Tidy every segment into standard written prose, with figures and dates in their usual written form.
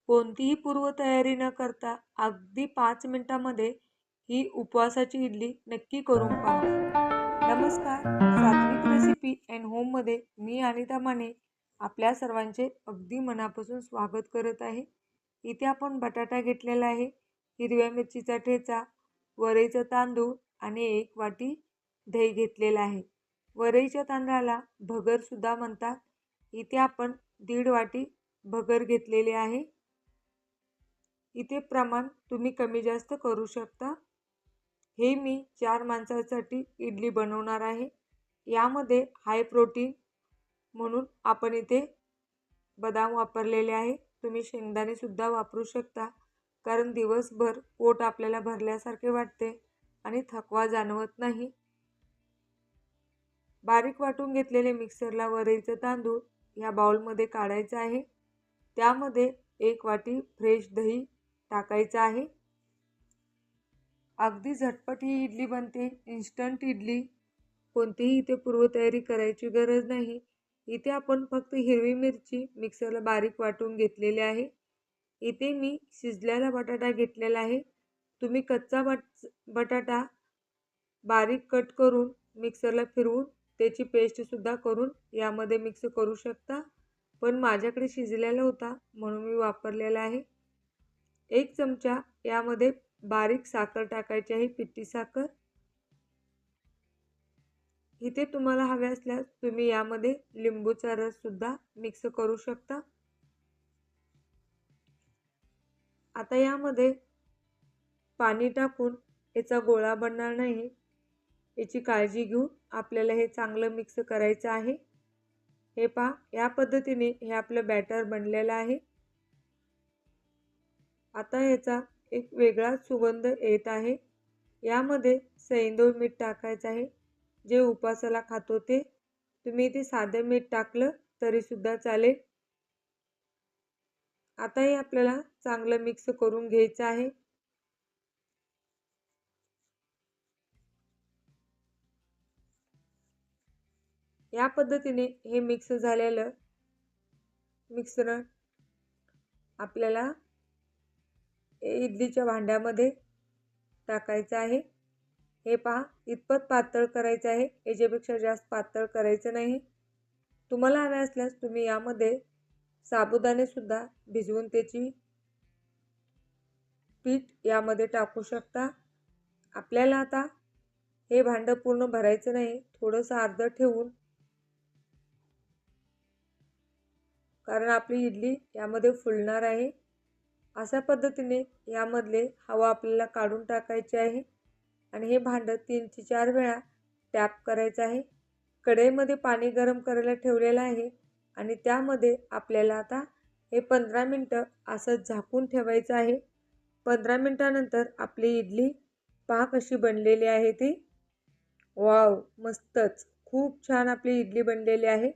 कोणतीही पूर्वतयारी न करता अगदी 5 मिनिटांमध्ये ही उपवासाची इडली नक्की करून पहा. नमस्कार, सात्विक रेसिपी अँड होममध्ये मी अनिता माने आपल्या सर्वांचे अगदी मनापासून स्वागत करत आहे. इथे आपण बटाटा घेतलेला आहे, हिरव्या मिरचीचा ठेचा, वरईचं तांदूळ आणि 1 वाटी दही घेतलेला आहे. वरईच्या तांदळाला भगर सुद्धा म्हणतात. इथे आपण 1.5 वाटी भगर घेतलेली आहे. इथे प्रमाण तुम्ही कमी जास्त करू शकता. हे मी 4 माणसांसाठी इडली बनवणार आहे. यामध्ये हाय प्रोटीन म्हणून आपण इथे बदाम वापरलेले आहे. तुम्ही शेंगदाणे सुद्धा वापरू शकता, कारण दिवसभर पोट आपल्याला भरल्यासारखे वाटते आणि थकवा जाणवत नाही. बारीक वाटून घेतलेले मिक्सरला वरईचं तांदूळ या बाउलमध्ये काढायचं आहे. त्यामध्ये 1 वाटी फ्रेश दही टाकायचं आहे. अगदी झटपट ही इडली बनते, इन्स्टंट इडली. कोणतीही इथे पूर्वतयारी करायची गरज नाही. इथे आपण फक्त हिरवी मिरची मिक्सरला बारीक वाटून घेतलेली आहे. इथे मी शिजलेला बटाटा घेतलेला आहे. तुम्ही कच्चा बटाटा बारीक कट करून मिक्सरला फिरवून त्याची पेस्ट सुद्धा करून यामध्ये मिक्स करू शकता, पण माझ्याकडे शिजलेला होता म्हणून मी वापरलेला आहे. 1 चमचा यामध्ये बारीक साखर टाकायची आहे, पिठी साखर. इथे तुम्हाला हवे असल्यास तुम्ही यामध्ये लिंबूचा रस सुद्धा मिक्स करू शकता. आता यामध्ये पाणी टाकून याचा गोळा बनणार नाही याची काळजी घेऊन आपल्याला हे चांगलं मिक्स करायचं आहे. हे पहा, या पद्धतीने हे आपलं बॅटर बनलेलं आहे. आता याचा एक वेगळाच सुगंध येत आहे. यामध्ये सैंधव मीठ टाकायचं आहे. जे उपवासाला खातो ते. तुम्ही इथे साधं मीठ टाकलं तरी सुद्धा चालेल. आता हे आपल्याला चांगलं मिक्स करून घ्यायचं आहे. या पद्धतीने हे मिक्स झालेलं मिश्रण आपल्याला इडलीच्या भांड्यामध्ये टाकायचं आहे. हे पहा, इतपत पातळ करायचं आहे, याच्यापेक्षा जास्त पातळ करायचं नाही. तुम्हाला हवे असल्यास तुम्ही यामध्ये साबुदाणे सुद्धा भिजवून त्याची पीठ यामध्ये टाकू शकता. आपल्याला आता हे भांडं पूर्ण भरायचं नाही, थोडंसं अर्ध ठेवून, कारण आपली इडली यामध्ये फुलणार आहे. अशा पद्धतीने यामधले हवा आपल्याला काढून टाकायची आहे आणि हे भांडं 3 ते 4 वेळा टॅप करायचं आहे. कढईमध्ये पाणी गरम करायला ठेवलेलं आहे आणि त्यामध्ये आपल्याला आता हे 15 मिनिटं असं झाकून ठेवायचं आहे. 15 मिनिटानंतर आपली इडली पहा कशी बनलेली आहे ती. वाव, मस्तच, खूप छान आपली इडली बनलेली आहे.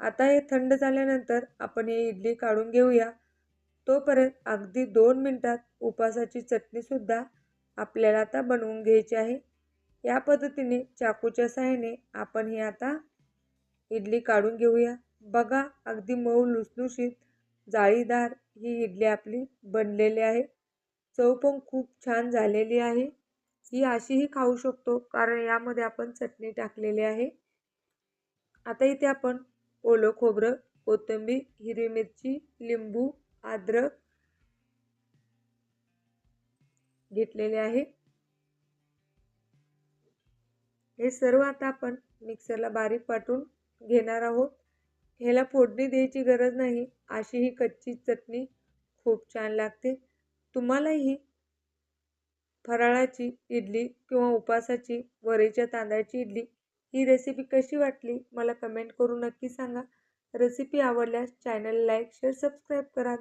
आता हे थंड झाल्यानंतर आपण ही इडली काढून घेऊया. तोपर्यंत अगदी 2 मिनिटात उपवासाची चटणी सुद्धा आपल्याला आता बनवून घ्यायची आहे. या पद्धतीने चाकूच्या सहाय्याने आपण ही आता इडली काढून घेऊया. बघा, अगदी मऊ लुसलुशीत जाळीदार ही इडली आपली बनलेली आहे. चव पण खूप छान झालेली आहे. ही अशीही खाऊ शकतो, कारण यामध्ये आपण चटणी टाकलेली आहे. आता इथे आपण ओलं खोबरं, कोथिंबीर, हिरवी मिरची, लिंबू, अद्रक घेतलेले आहे. हे सर्व आता आपण मिक्सरला बारीक वाटून घेणार आहोत. ह्याला फोडणी द्यायची गरज नाही, अशी ही कच्ची चटणी खूप छान लागते. तुम्हालाही फराळाची इडली किंवा उपवासाची वरईच्या तांदळाची इडली ही रेसिपी कशी वाटली मला कमेंट करून नक्की सांगा. रेसिपी आवडल्यास चॅनल लाईक, शेअर, सबस्क्राईब करा.